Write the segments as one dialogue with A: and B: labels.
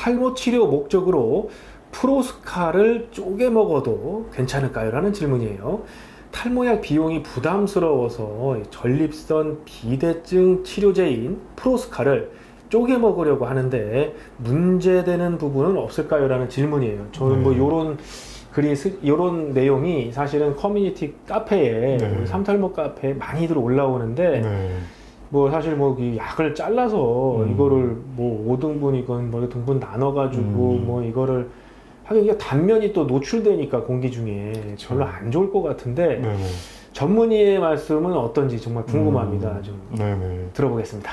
A: 탈모 치료 목적으로 프로스카를 쪼개 먹어도 괜찮을까요? 라는 질문이에요. 탈모약 비용이 부담스러워서 전립선 비대증 치료제인 프로스카를 쪼개 먹으려고 하는데 문제되는 부분은 없을까요? 라는 질문이에요. 저는 뭐 요런 내용이 사실은 커뮤니티 카페에 삼탈모 카페에 많이들 올라오는데 뭐 사실 뭐 이 약을 잘라서 이거를 뭐 5등분이건 뭐 등분 나눠가지고 뭐 이거를 하긴 이게 단면이 또 노출되니까 공기 중에 별로 안 좋을 것 같은데 전문의의 말씀은 어떤지 정말 궁금합니다. 좀 들어보겠습니다.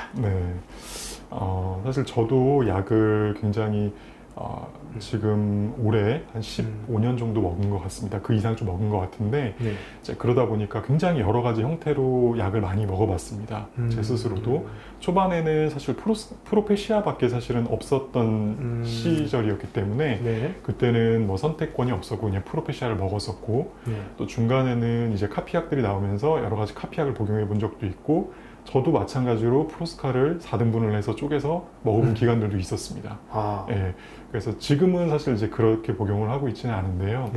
B: 사실 저도 약을 굉장히 지금 올해 한 15년 정도 먹은 것 같습니다. 그 이상 좀 먹은 것 같은데 이제 그러다 보니까 굉장히 여러 가지 형태로 약을 많이 먹어봤습니다. 제 스스로도 초반에는 사실 프로페시아밖에 사실은 없었던 시절이었기 때문에 그때는 뭐 선택권이 없었고 그냥 프로페시아를 먹었었고 또 중간에는 이제 카피약들이 나오면서 여러 가지 카피약을 복용해 본 적도 있고 저도 마찬가지로 프로스카를 4등분을 해서 쪼개서 먹어본 기간들도 있었습니다. 그래서 지금은 사실 이제 그렇게 복용을 하고 있지는 않은데요.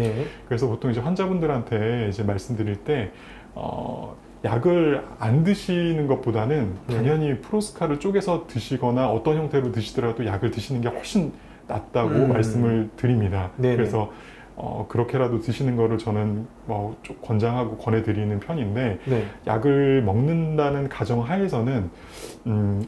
B: 그래서 보통 이제 환자분들한테 이제 말씀드릴 때, 약을 안 드시는 것보다는 당연히 프로스카를 쪼개서 드시거나 어떤 형태로 드시더라도 약을 드시는 게 훨씬 낫다고 말씀을 드립니다. 그래서 그렇게라도 드시는 거를 저는 좀 권장하고 권해드리는 편인데 약을 먹는다는 가정 하에서는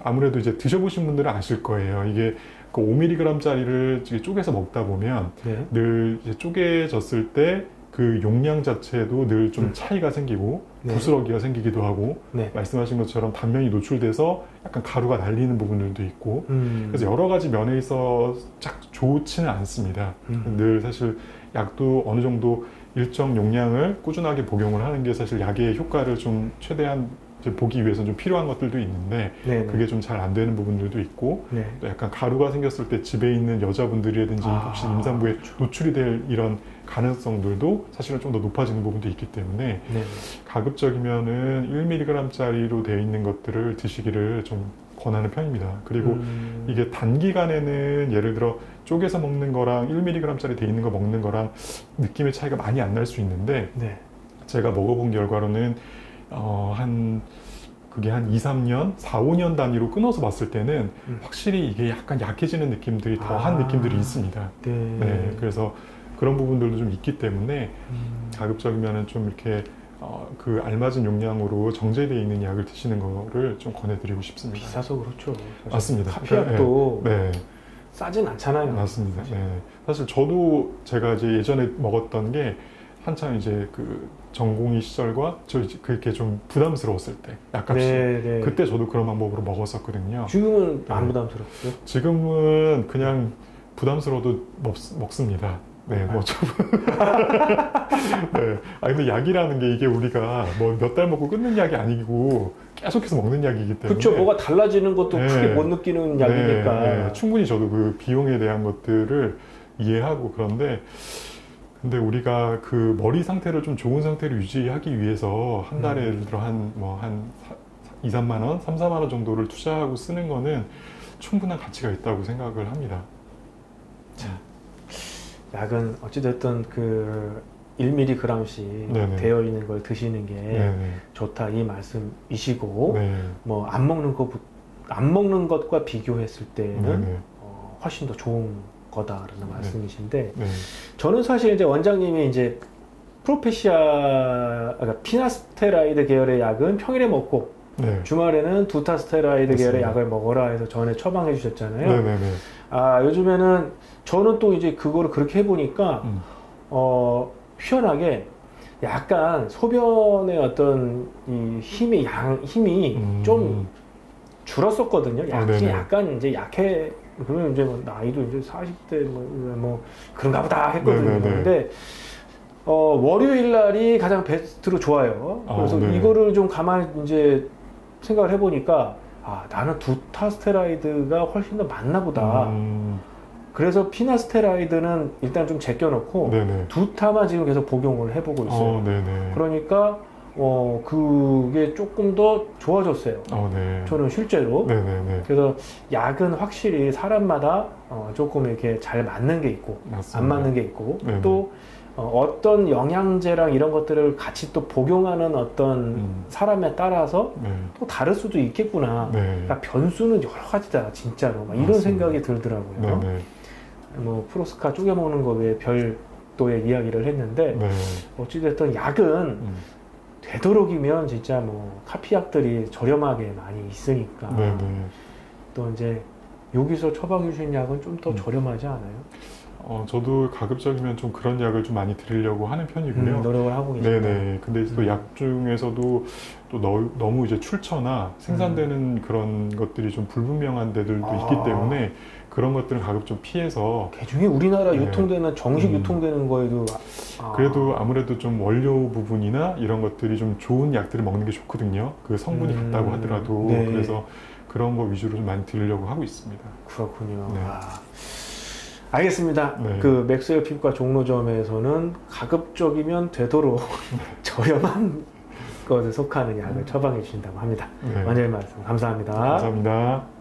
B: 아무래도 이제 드셔보신 분들은 아실 거예요. 이게 그 5mg짜리를 쪼개서 먹다 보면 늘 이제 쪼개졌을 때 그 용량 자체도 늘 좀 차이가 생기고 부스러기가 생기기도 하고 말씀하신 것처럼 단면이 노출돼서 약간 가루가 날리는 부분들도 있고 그래서 여러 가지 면에 있어 딱 좋지는 않습니다. 늘 사실 약도 어느 정도 일정 용량을 꾸준하게 복용을 하는 게 사실 약의 효과를 좀 최대한 보기 위해서 좀 필요한 것들도 있는데 그게 좀 잘 안 되는 부분들도 있고 또 약간 가루가 생겼을 때 집에 있는 여자분들이라든지 혹시 임산부에 노출이 될 이런 가능성들도 사실은 좀 더 높아지는 부분도 있기 때문에 가급적이면은 1mg짜리로 되어 있는 것들을 드시기를 좀 권하는 편입니다. 그리고 이게 단기간에는 예를 들어 쪼개서 먹는 거랑 1mg짜리 돼 있는 거 먹는 거랑 느낌의 차이가 많이 안 날 수 있는데 제가 먹어본 결과로는 그게 한 2, 3년, 4, 5년 단위로 끊어서 봤을 때는 확실히 이게 약간 약해지는 느낌들이 더한 느낌들이 있습니다. 그래서 그런 부분들도 좀 있기 때문에 가급적이면은 좀 이렇게 그 알맞은 용량으로 정제되어 있는 약을 드시는 거를 좀 권해드리고 싶습니다.
A: 비싸서 그렇죠.
B: 맞습니다.
A: 카피약도 싸진 않잖아요.
B: 맞습니다. 사실 저도 제가 이제 예전에 먹었던 게 한참 이제 그 전공의 시절과 그렇게 좀 부담스러웠을 때 약값이 그때 저도 그런 방법으로 먹었었거든요.
A: 지금은 안 부담스럽고요?
B: 지금은 그냥 부담스러워도 먹습니다. 뭐 좀. 근데 약이라는 게 이게 우리가 뭐 몇 달 먹고 끊는 약이 아니고 계속해서 먹는 약이기 때문에.
A: 그렇죠. 뭐가 달라지는 것도 크게 못 느끼는 약이니까.
B: 충분히 저도 그 비용에 대한 것들을 이해하고 그런데 근데 우리가 그 머리 상태를 좀 좋은 상태로 유지하기 위해서 한 달에 예를 들어 한 2, 3만 원, 3, 4만 원 정도를 투자하고 쓰는 거는 충분한 가치가 있다고 생각을 합니다.
A: 약은 어찌됐든 그 1mg씩 되어 있는 걸 드시는 게 좋다 이 말씀이시고 뭐 안 먹는 것과 비교했을 때는 훨씬 더 좋은 거다라는 말씀이신데 저는 사실 이제 원장님이 이제 그러니까 피나스테라이드 계열의 약은 평일에 먹고 주말에는 두타스테라이드 계열의 약을 먹어라 해서 전에 처방해 주셨잖아요. 요즘에는 저는 또 이제 그거를 그렇게 해보니까 희한하게 약간 소변의 어떤 이 힘이 좀 줄었었거든요. 약간 이제 약해. 그러면 이제 뭐 나이도 이제 40대 뭐 그런가 보다 했거든요. 근데 월요일 날이 가장 베스트로 좋아요. 그래서 이거를 좀 가만히 이제 생각을 해보니까 나는 두타스테라이드가 훨씬 더 맞나 보다. 그래서 피나스테라이드는 일단 좀 제껴놓고 두타만 지금 계속 복용을 해보고 있어요. 그러니까 그게 조금 더 좋아졌어요.
B: 네.
A: 저는 실제로.
B: 네네네.
A: 그래서 약은 확실히 사람마다 조금 이렇게 잘 맞는 게 있고,
B: 맞습니다.
A: 안 맞는 게 있고,
B: 네네.
A: 또 어떤 영양제랑 이런 것들을 같이 또 복용하는 어떤 사람에 따라서
B: 네.
A: 또 다를 수도 있겠구나.
B: 네.
A: 그러니까 변수는 여러 가지다, 진짜로. 막 이런
B: 맞습니다.
A: 생각이 들더라고요.
B: 네네.
A: 뭐 프로스카 쪼개 먹는 거 외에 별도의 이야기를 했는데,
B: 네.
A: 어찌됐든 약은 되도록이면 진짜 뭐 카피약들이 저렴하게 많이 있으니까.
B: 네네.
A: 또 이제 여기서 처방해 주신 약은 좀 더 저렴하지 않아요?
B: 저도 가급적이면 좀 그런 약을 좀 많이 드리려고 하는 편이고요.
A: 노력을 하고 계시다.
B: 네네. 근데 또 약 중에서도 또 너무 이제 출처나 생산되는 그런 것들이 좀 불분명한 데들도 있기 때문에 그런 것들은 가급 좀 피해서.
A: 개중에 우리나라
B: 네.
A: 유통되는 정식 유통되는 거에도
B: 그래도 아무래도 좀 원료 부분이나 이런 것들이 좀 좋은 약들을 먹는 게 좋거든요. 그 성분이 같다고 하더라도.
A: 네.
B: 그래서 그런 거 위주로 좀 많이 드리려고 하고 있습니다.
A: 그렇군요.
B: 네.
A: 알겠습니다.
B: 네.
A: 그 맥스웰 피부과 종로점에서는 가급적이면 되도록 저렴한 것에 속하는 약을 처방해 주신다고 합니다.
B: 네.
A: 원장님 말씀 감사합니다.
B: 감사합니다.